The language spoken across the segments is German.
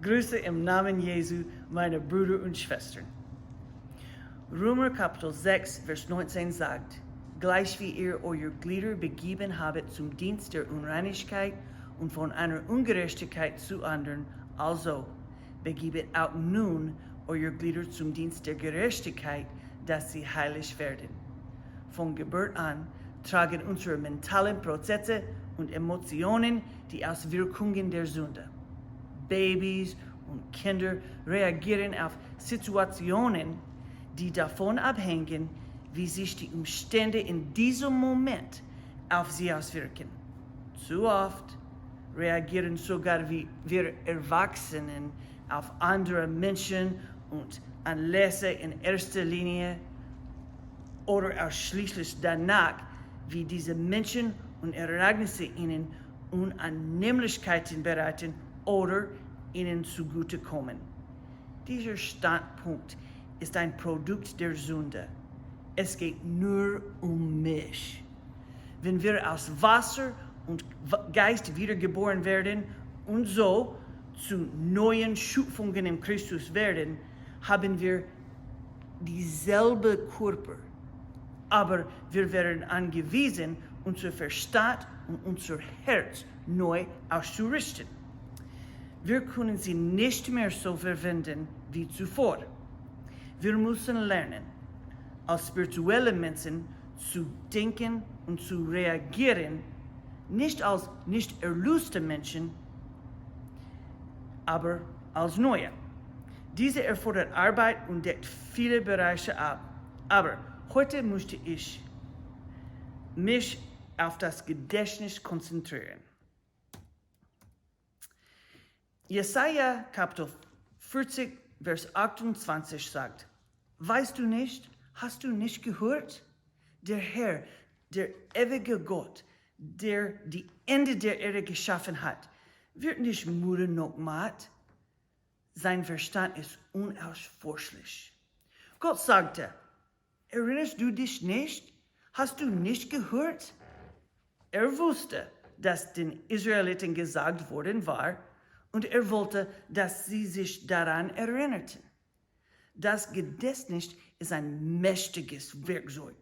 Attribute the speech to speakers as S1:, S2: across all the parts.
S1: Grüße im Namen Jesu, meine Brüder und Schwestern. Römer Kapitel 6, Vers 19 sagt, gleich wie ihr euer Glieder begeben habet zum Dienst der Unreinigkeit und von einer Ungerechtigkeit zu anderen, also begebet auch nun euer Glieder zum Dienst der Gerechtigkeit, dass sie heilig werden. Von Geburt an tragen unsere mentalen Prozesse und Emotionen die Auswirkungen der Sünde. Babys und Kinder reagieren auf Situationen, die davon abhängen, wie sich die Umstände in diesem Moment auf sie auswirken. Zu oft reagieren sogar wir Erwachsenen auf andere Menschen und Anlässe in erster Linie oder ausschließlich danach, wie diese Menschen und Ereignisse ihnen Unannehmlichkeiten bereiten oder ihnen zugutekommen. Dieser Standpunkt ist ein Produkt der Sünde. Es geht nur um mich. Wenn wir aus Wasser und Geist wiedergeboren werden und so zu neuen Schöpfungen in Christus werden, haben wir dieselbe Körper. Aber wir werden angewiesen, unser Verstand und unser Herz neu auszurichten. Wir können sie nicht mehr so verwenden wie zuvor. Wir müssen lernen, als spirituelle Menschen zu denken und zu reagieren, nicht als nicht erlöste Menschen, aber als neue. Diese erfordert Arbeit und deckt viele Bereiche ab. Aber heute möchte ich mich auf das Gedächtnis konzentrieren. Jesaja Kapitel 40, Vers 28 sagt, weißt du nicht, hast du nicht gehört? Der Herr, der ewige Gott, der die Ende der Erde geschaffen hat, wird nicht müde noch matt. Sein Verstand ist unausforschlich. Gott sagte, erinnerst du dich nicht? Hast du nicht gehört? Er wusste, dass den Israeliten gesagt worden war, und er wollte, dass sie sich daran erinnerten. Das Gedächtnis ist ein mächtiges Werkzeug,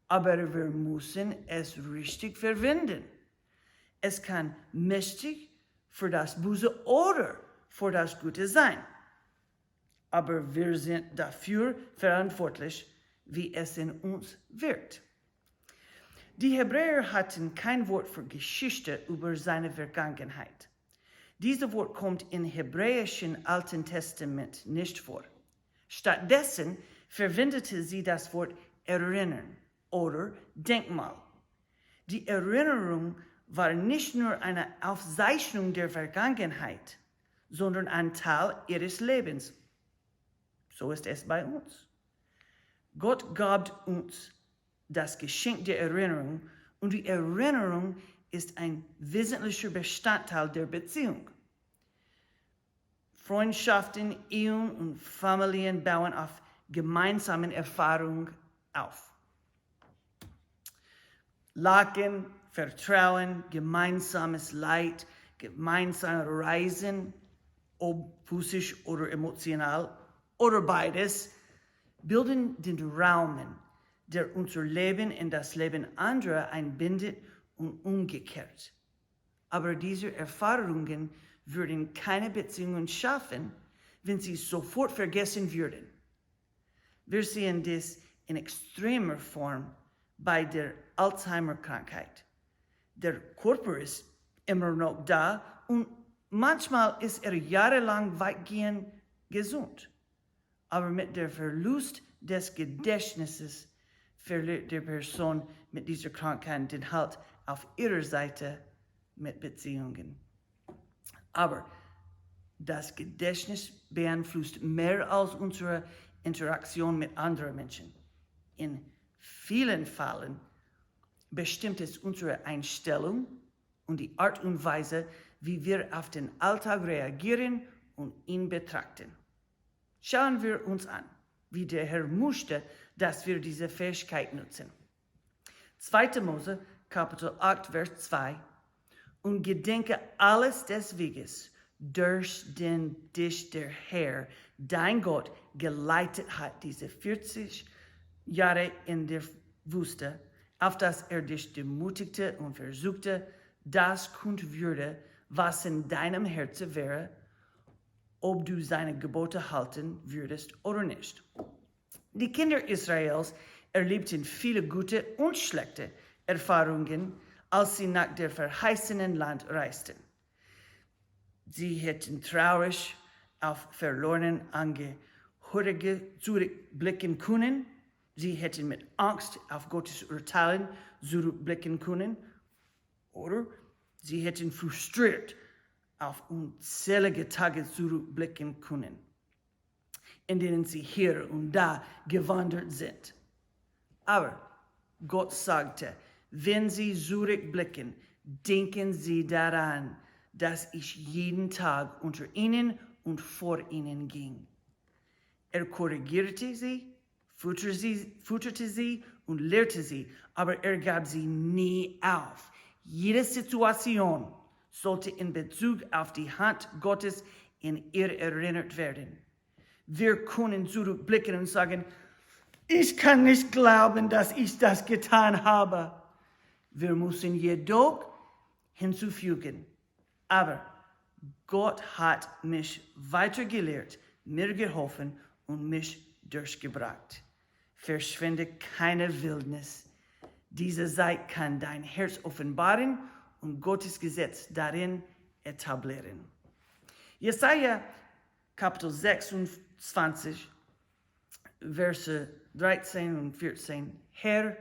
S1: aber wir müssen es richtig verwenden. Es kann mächtig für das Böse oder für das Gute sein. Aber wir sind dafür verantwortlich, wie es in uns wirkt. Die Hebräer hatten kein Wort für Geschichte über seine Vergangenheit. Dieses Wort kommt im hebräischen Alten Testament nicht vor. Stattdessen verwendete sie das Wort erinnern oder Denkmal. Die Erinnerung war nicht nur eine Aufzeichnung der Vergangenheit, sondern ein Teil ihres Lebens. So ist es bei uns. Gott gab uns das Geschenk der Erinnerung und die Erinnerung ist ein wesentlicher Bestandteil der Beziehung. Freundschaften, Ehen und Familien bauen auf gemeinsamen Erfahrungen auf. Lachen, Vertrauen, gemeinsames Leid, gemeinsame Reisen, ob physisch oder emotional oder beides, bilden den Rahmen, der unser Leben in das Leben anderer einbindet und umgekehrt. Aber diese Erfahrungen würden keine Beziehungen schaffen, wenn sie sofort vergessen würden. Wir sehen dies in extremer Form bei der Alzheimer-Krankheit. Der Körper ist immer noch da und manchmal ist er jahrelang weitgehend gesund. Aber mit dem Verlust des Gedächtnisses verliert die Person mit dieser Krankheit den Halt auf ihrer Seite mit Beziehungen. Aber das Gedächtnis beeinflusst mehr als unsere Interaktion mit anderen Menschen. In vielen Fällen bestimmt es unsere Einstellung und die Art und Weise, wie wir auf den Alltag reagieren und ihn betrachten. Schauen wir uns an, wie der Herr möchte, dass wir diese Fähigkeit nutzen. 2. Mose, Kapitel 8, Vers 2. Und gedenke alles des Weges, durch den dich der Herr, dein Gott, geleitet hat, diese 40 Jahre in der Wüste, auf dass dich demutigte und versuchte, das kund würde, was in deinem Herzen wäre, ob du seine Gebote halten würdest oder nicht. Die Kinder Israels erlebten viele gute und schlechte Erfahrungen, als sie nach dem verheißenen Land reisten. Sie hätten traurig auf verlorenen Angehörige zurückblicken können. Sie hätten mit Angst auf Gottes Urteilen zurückblicken können. Oder sie hätten frustriert auf unzählige Tage zurückblicken können, in denen sie hier und da gewandert sind. Aber Gott sagte, wenn sie zurückblicken, denken sie daran, dass ich jeden Tag unter ihnen und vor ihnen ging. Er korrigierte sie, fütterte sie und lehrte sie, aber er gab sie nie auf. Jede Situation sollte in Bezug auf die Hand Gottes in ihr erinnert werden. Wir können zurückblicken und sagen, ich kann nicht glauben, dass ich das getan habe. Wir müssen jedoch hinzufügen, aber Gott hat mich weitergelehrt, mir geholfen und mich durchgebracht. Verschwende keine Wildnis. Diese Zeit kann dein Herz offenbaren und Gottes Gesetz darin etablieren. Jesaja Kapitel 26, Verse 13 und 14. Herr,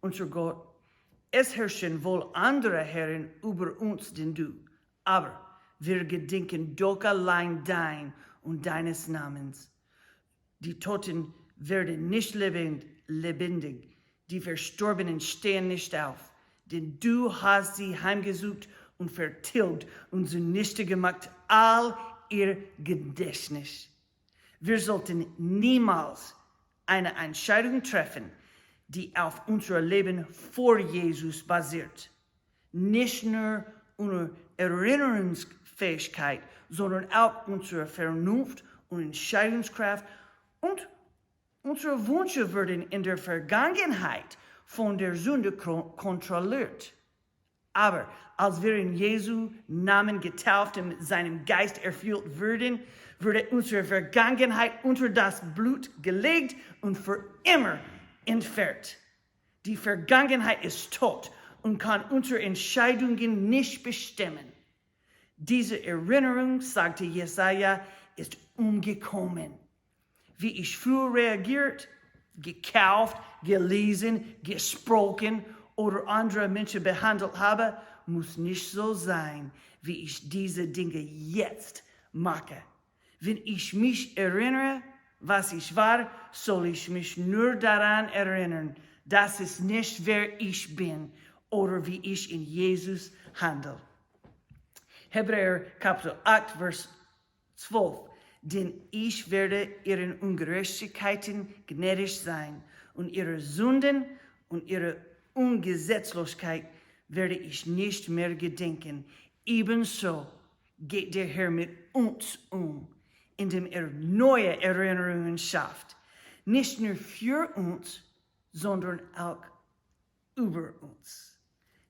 S1: unser Gott, es herrschen wohl andere Herren über uns denn du, aber wir gedenken doch allein dein und deines Namens. Die Toten werden nicht lebendig, die Verstorbenen stehen nicht auf, denn du hast sie heimgesucht und vertilgt und zunichte gemacht all ihr Gedächtnis. Wir sollten niemals eine Entscheidung treffen, die auf unser Leben vor Jesus basiert. Nicht nur unsere Erinnerungsfähigkeit, sondern auch unsere Vernunft und Entscheidungskraft und unsere Wünsche werden in der Vergangenheit von der Sünde kontrolliert. Aber als wir in Jesu Namen getauft und mit seinem Geist erfüllt würden, wurde unsere Vergangenheit unter das Blut gelegt und für immer entfernt. Die Vergangenheit ist tot und kann unsere Entscheidungen nicht bestimmen. Diese Erinnerung, sagte Jesaja, ist umgekommen. Wie ich früher reagiert, gekauft, gelesen, gesprochen oder andere Menschen behandelt habe, muss nicht so sein, wie ich diese Dinge jetzt mache. Wenn ich mich erinnere, was ich war, soll ich mich nur daran erinnern, dass es nicht wer ich bin oder wie ich in Jesus handle. Hebräer Kapitel 8, Vers 12. Denn ich werde ihren Ungerechtigkeiten gnädig sein und ihre Sünden und ihre Ungesetzlosigkeit werde ich nicht mehr gedenken. Ebenso geht der Herr mit uns um, indem neue Erinnerungen schafft. Nicht nur für uns, sondern auch über uns.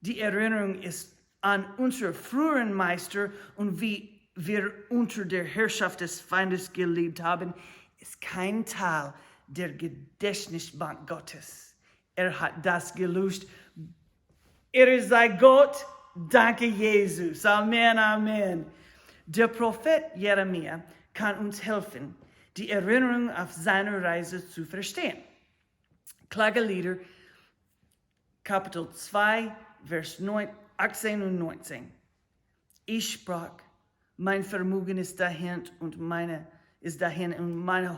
S1: Die Erinnerung ist an unseren früheren Meister und wie wir unter der Herrschaft des Feindes gelebt haben, ist kein Teil der Gedächtnisbank Gottes. Er hat das gelöst. Ehre sei Gott, danke Jesus. Amen, Amen. Der Prophet Jeremia kann uns helfen, die Erinnerung auf seine Reise zu verstehen. Klagelieder, Kapitel 2, Vers 18 und 19. Ich sprach, mein Vermögen ist dahin und meine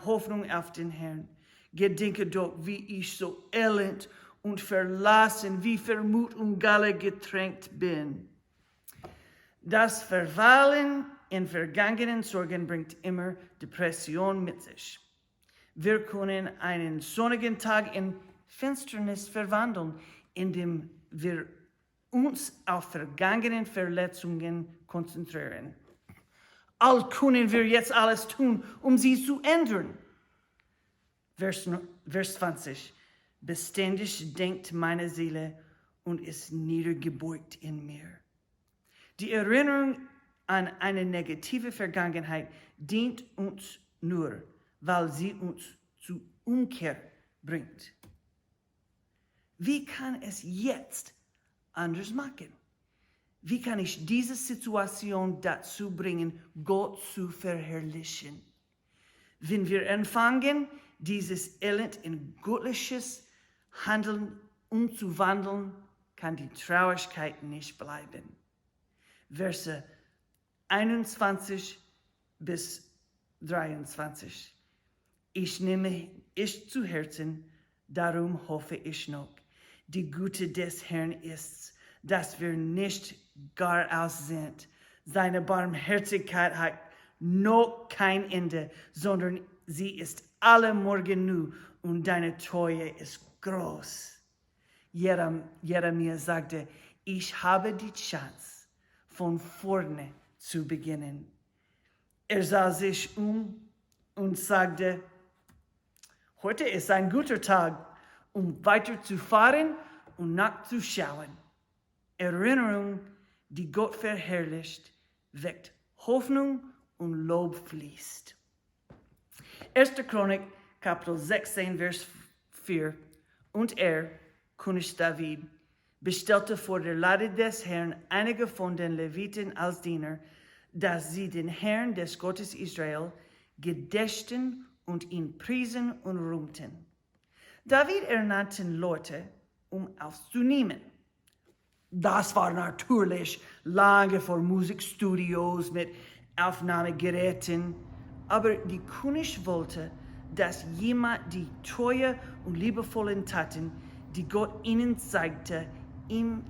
S1: Hoffnung auf den Herrn. Gedenke doch, wie ich so elend und verlassen, wie Vermut und Galle getränkt bin. Das Verweilen in vergangenen Sorgen bringt immer Depression mit sich. Wir können einen sonnigen Tag in Finsternis verwandeln, indem wir uns auf vergangenen Verletzungen konzentrieren. All können wir jetzt alles tun, sie zu ändern. Vers 20. Beständig denkt meine Seele und ist niedergebeugt in mir. Die Erinnerung an eine negative Vergangenheit dient uns nur, weil sie uns zur Umkehr bringt. Wie kann es jetzt anders machen? Wie kann ich diese Situation dazu bringen, Gott zu verherrlichen? Wenn wir anfangen, dieses Elend in göttliches Handeln umzuwandeln, kann die Traurigkeit nicht bleiben. Verse 21 bis 23. Ich nehme es zu Herzen, darum hoffe ich noch. Die Güte des Herrn ist's, dass wir nicht gar aus sind. Seine Barmherzigkeit hat noch kein Ende, sondern sie ist alle Morgen neu und deine Treue ist groß. Jeremia sagte, ich habe die Chance, von vorne zu beginnen. Sah sich und sagte, heute ist ein guter Tag, weiterzufahren und nachzuschauen. Erinnerung, die Gott verherrlicht, weckt Hoffnung und Lob fließt. 1. Chronik, Kapitel 16, Vers 4. Und König David, bestellte vor der Lade des Herrn einige von den Leviten als Diener, dass sie den Herrn des Gottes Israel gedächten und ihn priesen und rühmten. David ernannte Leute, aufzunehmen. Das war natürlich lange vor Musikstudios mit Aufnahmegeräten, aber die König wollte, dass jemand die treue und liebevollen Taten, die Gott ihnen zeigte, im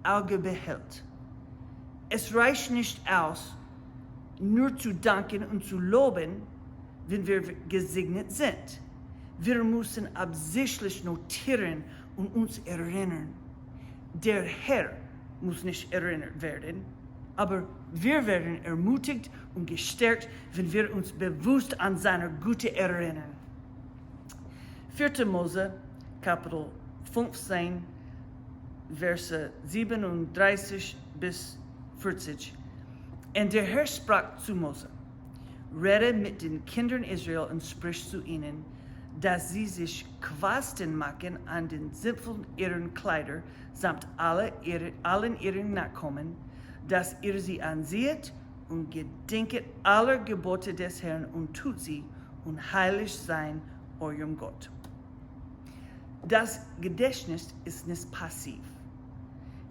S1: Auge behält. Es reicht nicht aus, nur zu danken und zu loben, wenn wir gesegnet sind. Wir müssen absichtlich notieren und uns erinnern. Der Herr muss nicht erinnert werden, aber wir werden ermutigt und gestärkt, wenn wir uns bewusst an seine Güte erinnern. 4. Mose, Kapitel 15, Verse 37 bis 40. Und der Herr sprach zu Mose, rede mit den Kindern Israel und sprich zu ihnen, dass sie sich Quasten machen an den Zipfeln ihrer Kleider, samt allen ihren Nachkommen, dass ihr sie ansieht und gedenket aller Gebote des Herrn und tut sie und heilig sein eurem Gott. Das Gedächtnis ist nicht passiv.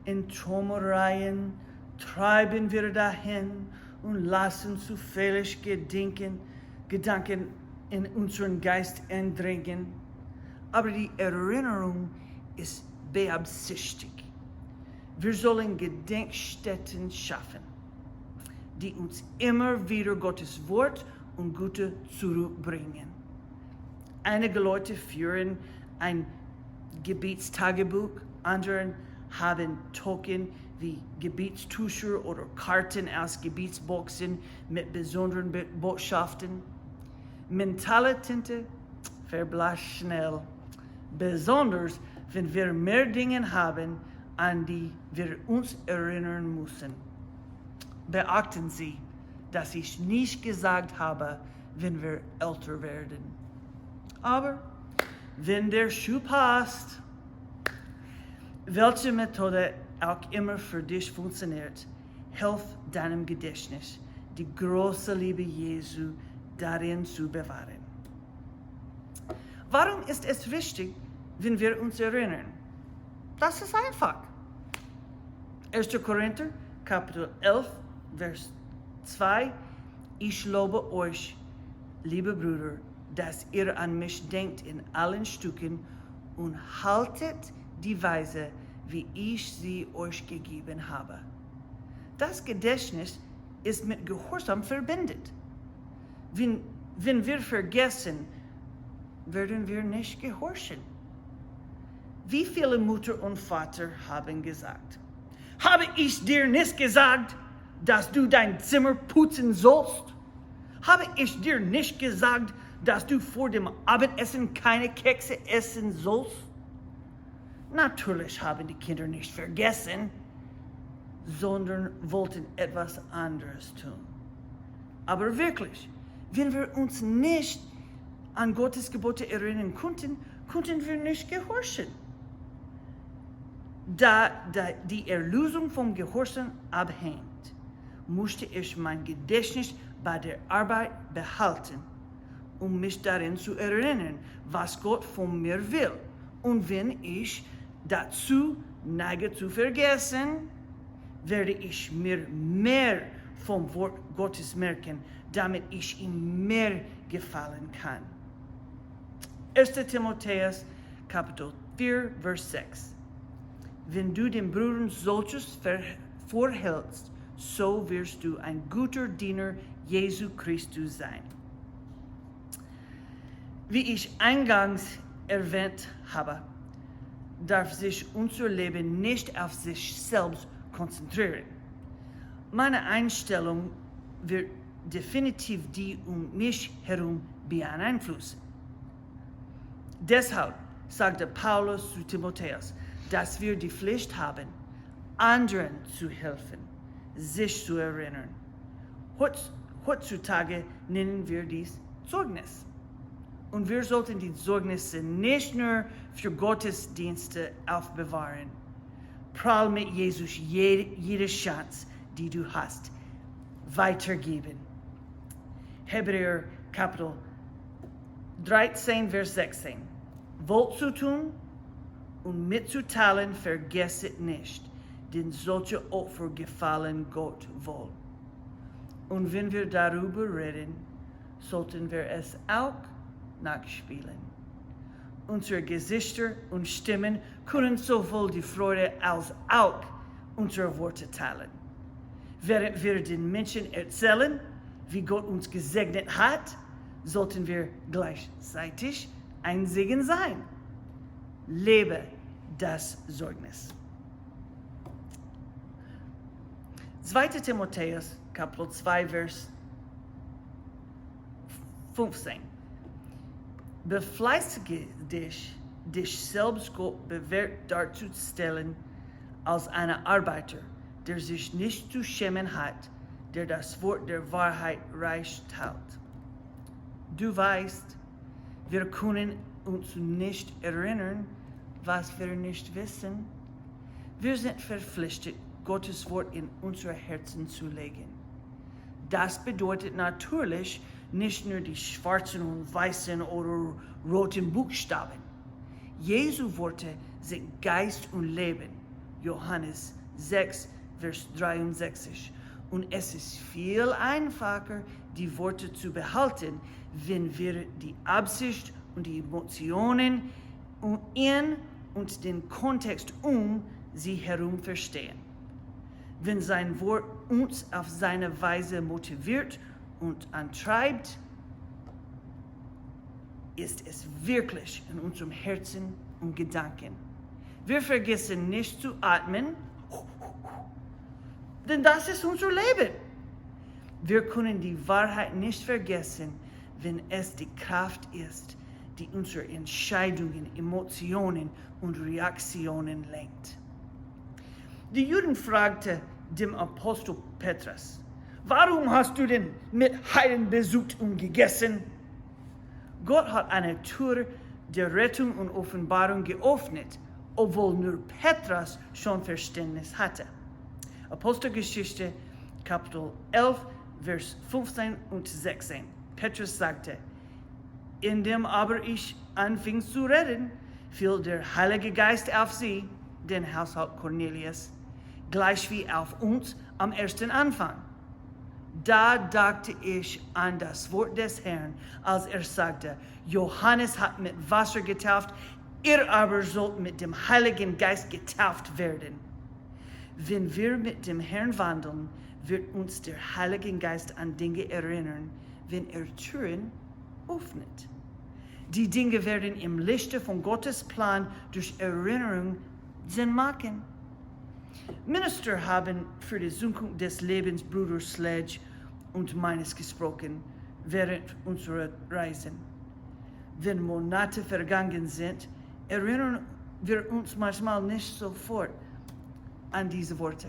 S1: In Träumereien treiben wir dahin und lassen zufällig Gedanken in unseren Geist eindringen. Aber die Erinnerung ist beabsichtigt. Wir sollen Gedenkstätten schaffen, die uns immer wieder Gottes Wort und Güte zurückbringen. Einige Leute führen ein Gebetstagebuch, andere haben Token wie Gebetstücher oder Karten aus Gebetsboxen mit besonderen Botschaften. Mentale Tinte verblasst schnell, besonders wenn wir mehr Dinge haben, an die wir uns erinnern müssen. Beachten Sie, dass ich nicht gesagt habe, wenn wir älter werden. Aber wenn der Schuh passt, welche Methode auch immer für dich funktioniert, hilf deinem Gedächtnis, die große Liebe Jesu darin zu bewahren. Warum ist es wichtig, wenn wir uns erinnern? Das ist einfach. 1. Korinther, Kapitel 11, Vers 2. Ich lobe euch, liebe Brüder, dass ihr an mich denkt in allen Stücken und haltet die Weise, wie ich sie euch gegeben habe. Das Gedächtnis ist mit Gehorsam verbindet. Wenn wir vergessen, werden wir nicht gehorchen. Wie viele Mutter und Vater haben gesagt, habe ich dir nicht gesagt? dass du dein Zimmer putzen sollst? Habe ich dir nicht gesagt, dass du vor dem Abendessen keine Kekse essen sollst? Natürlich haben die Kinder nicht vergessen, sondern wollten etwas anderes tun. Aber wirklich, wenn wir uns nicht an Gottes Gebote erinnern konnten, konnten wir nicht gehorchen. Da die Erlösung vom Gehorsam abhängt, musste ich mein Gedächtnis bei der Arbeit behalten, um mich daran zu erinnern, was Gott von mir will. Und wenn ich dazu neige zu vergessen, werde ich mir mehr vom Wort Gottes merken, damit ich ihm mehr gefallen kann. 1. Timotheus, Kapitel 4, Vers 6. Wenn du den Brüdern solches vorhältst, so wirst du ein guter Diener Jesu Christus sein. Wie ich eingangs erwähnt habe, darf sich unser Leben nicht auf sich selbst konzentrieren. Meine Einstellung wird definitiv die um mich herum beeinflussen. Deshalb sagte Paulus zu Timotheus, dass wir die Pflicht haben, anderen zu helfen, sich zu erinnern. Heutzutage nennen wir dies Zeugnis. Und wir sollten die Zeugnisse nicht nur für Gottesdienste aufbewahren. Prall mit Jesus jede Chance, die du hast, weitergeben. Hebräer Kapitel 13, Vers 16. Wollt zu tun und mitzuteilen vergesset nicht, denn solche Opfer gefallen Gott wohl. Und wenn wir darüber reden, sollten wir es auch nachspielen. Unsere Gesichter und Stimmen können sowohl die Freude als auch unsere Worte teilen. Während wir den Menschen erzählen, wie Gott uns gesegnet hat, sollten wir gleichzeitig ein Segen sein. Lebe das Zeugnis. 2. Timotheus, Kapitel 2, Vers 15. Befleißige dich selbst Gott bewährt darzustellen als ein Arbeiter, der sich nicht zu schämen hat, der das Wort der Wahrheit reich hält. Du weißt, wir können uns nicht erinnern, was wir nicht wissen. Wir sind verpflichtet, Gottes Wort in unsere Herzen zu legen. Das bedeutet natürlich nicht nur die schwarzen und weißen oder roten Buchstaben. Jesu Worte sind Geist und Leben. Johannes 6, Vers 63. Und es ist viel einfacher, die Worte zu behalten, wenn wir die Absicht und die Emotionen in und den Kontext um sie herum verstehen. Wenn sein Wort uns auf seine Weise motiviert und antreibt, ist es wirklich in unserem Herzen und Gedanken. Wir vergessen nicht zu atmen, denn das ist unser Leben. Wir können die Wahrheit nicht vergessen, wenn es die Kraft ist, die unsere Entscheidungen, Emotionen und Reaktionen lenkt. Die Juden fragten dem Apostel Petrus, warum hast du denn mit Heiden besucht und gegessen? Gott hat eine Tür der Rettung und Offenbarung geöffnet, obwohl nur Petrus schon Verständnis hatte. Apostelgeschichte, Kapitel 11, Vers 15 und 16. Petrus sagte, indem aber ich anfing zu reden, fiel der Heilige Geist auf sie, den Haushalt Cornelius, gleich wie auf uns am ersten Anfang. Da dachte ich an das Wort des Herrn, als er sagte, Johannes hat mit Wasser getauft, ihr aber sollt mit dem Heiligen Geist getauft werden. Wenn wir mit dem Herrn wandeln, wird uns der Heilige Geist an Dinge erinnern, wenn er Türen öffnet. Die Dinge werden im Lichte von Gottes Plan durch Erinnerung Sinn machen. Minister haben für die Zukunft des Lebens Bruders Sledge und meines gesprochen während unserer Reisen. Wenn Monate vergangen sind, erinnern wir uns manchmal nicht sofort an diese Worte.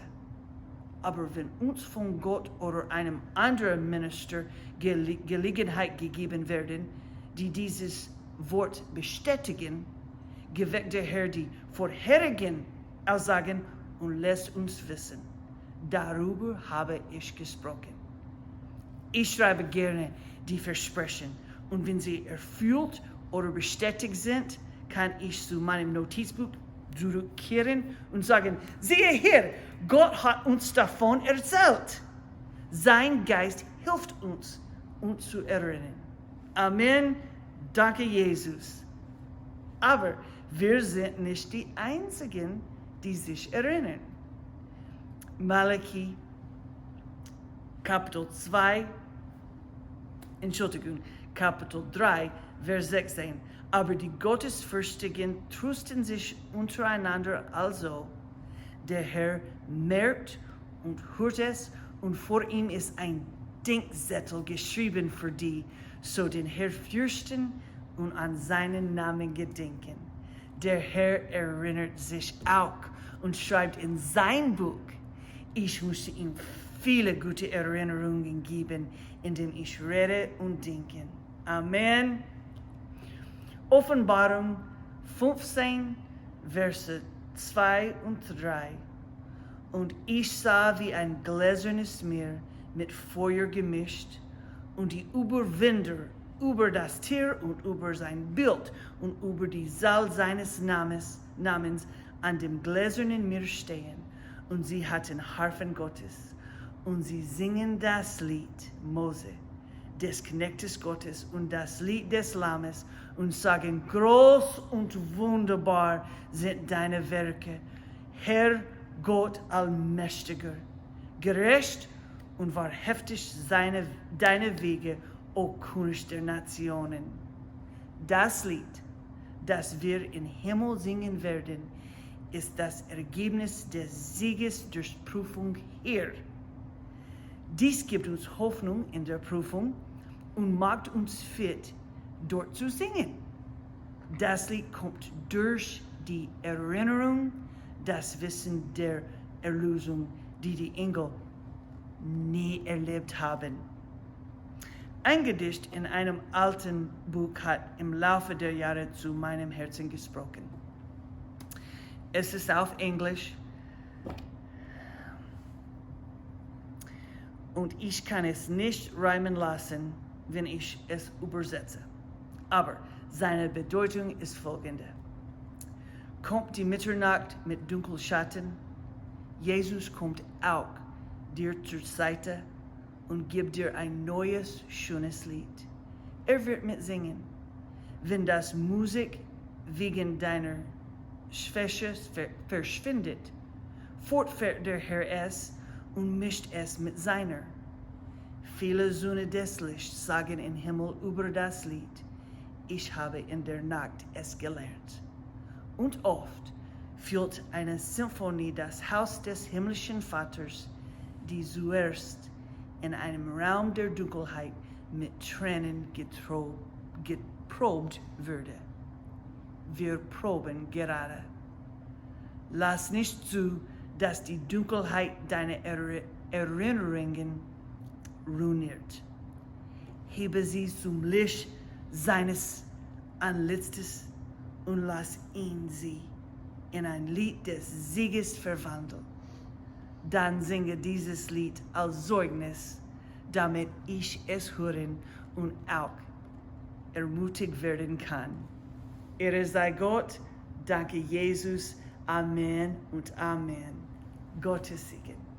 S1: Aber wenn uns von Gott oder einem anderen Minister Gelegenheit gegeben werden, die dieses Wort bestätigen, geweckt der Herr die vorherigen Aussagen und lässt uns wissen, darüber habe ich gesprochen. Ich schreibe gerne die Versprechen und wenn sie erfüllt oder bestätigt sind, kann ich zu meinem Notizbuch zurückkehren und sagen, siehe hier, Gott hat uns davon erzählt. Sein Geist hilft uns zu erinnern. Amen. Danke, Jesus. Aber wir sind nicht die Einzigen, die sich erinnern. Malachi, Kapitel 3, Vers 16. Aber die Gottesfürchtigen trösten sich untereinander also. Der Herr merkt und hört es, und vor ihm ist ein Denkzettel geschrieben für die, so den Herr fürchten und an seinen Namen gedenken. Der Herr erinnert sich auch und schreibt in sein Buch. Ich musste ihm viele gute Erinnerungen geben, indem ich rede und denke. Amen. Offenbarung 15, Verse 2 und 3. Und ich sah wie ein gläsernes Meer mit Feuer gemischt, und die Überwinder über das Tier und über sein Bild und über die Zahl seines Namens an dem gläsernen Meer stehen. Und sie hatten Harfen Gottes, und sie singen das Lied Mose, des Knechtes Gottes, und das Lied des Lammes, und sagen, groß und wunderbar sind deine Werke, Herr Gott Allmächtiger. Gerecht und wahrhaftig deine Wege, o König der Nationen. Das Lied, das wir im Himmel singen werden, ist das Ergebnis des Sieges durch Prüfung hier. Dies gibt uns Hoffnung in der Prüfung und macht uns fit, dort zu singen. Das Lied kommt durch die Erinnerung, das Wissen der Erlösung, die die Engel nie erlebt haben. Ein Gedicht in einem alten Buch hat im Laufe der Jahre zu meinem Herzen gesprochen. Es ist auf Englisch und ich kann es nicht reimen lassen, wenn ich es übersetze. Aber seine Bedeutung ist folgende. Kommt die Mitternacht mit Dunkelschatten, Jesus kommt auch dir zur Seite und gibt dir ein neues, schönes Lied. Er wird mitsingen. Wenn das Musik wegen deiner Schwäche verschwindet, fortfährt der Herr es und mischt es mit seiner. Viele Söhne des Lichts sagen im Himmel über das Lied, ich habe in der Nacht es gelernt. Und oft füllt eine Symphonie das Haus des himmlischen Vaters, die zuerst in einem Raum der Dunkelheit mit Tränen geprobt würde. Wir proben gerade. Lass nicht zu, dass die Dunkelheit deine Erinnerungen ruiniert. Hebe sie zum Licht seines Anlitzes und lass ihn sie in ein Lied des Sieges verwandeln. Dann singe dieses Lied als Zeugnis, damit ich es hören und auch ermutigt werden kann. Ehre sei Gott, danke Jesus, Amen und Amen. Gottes Segen.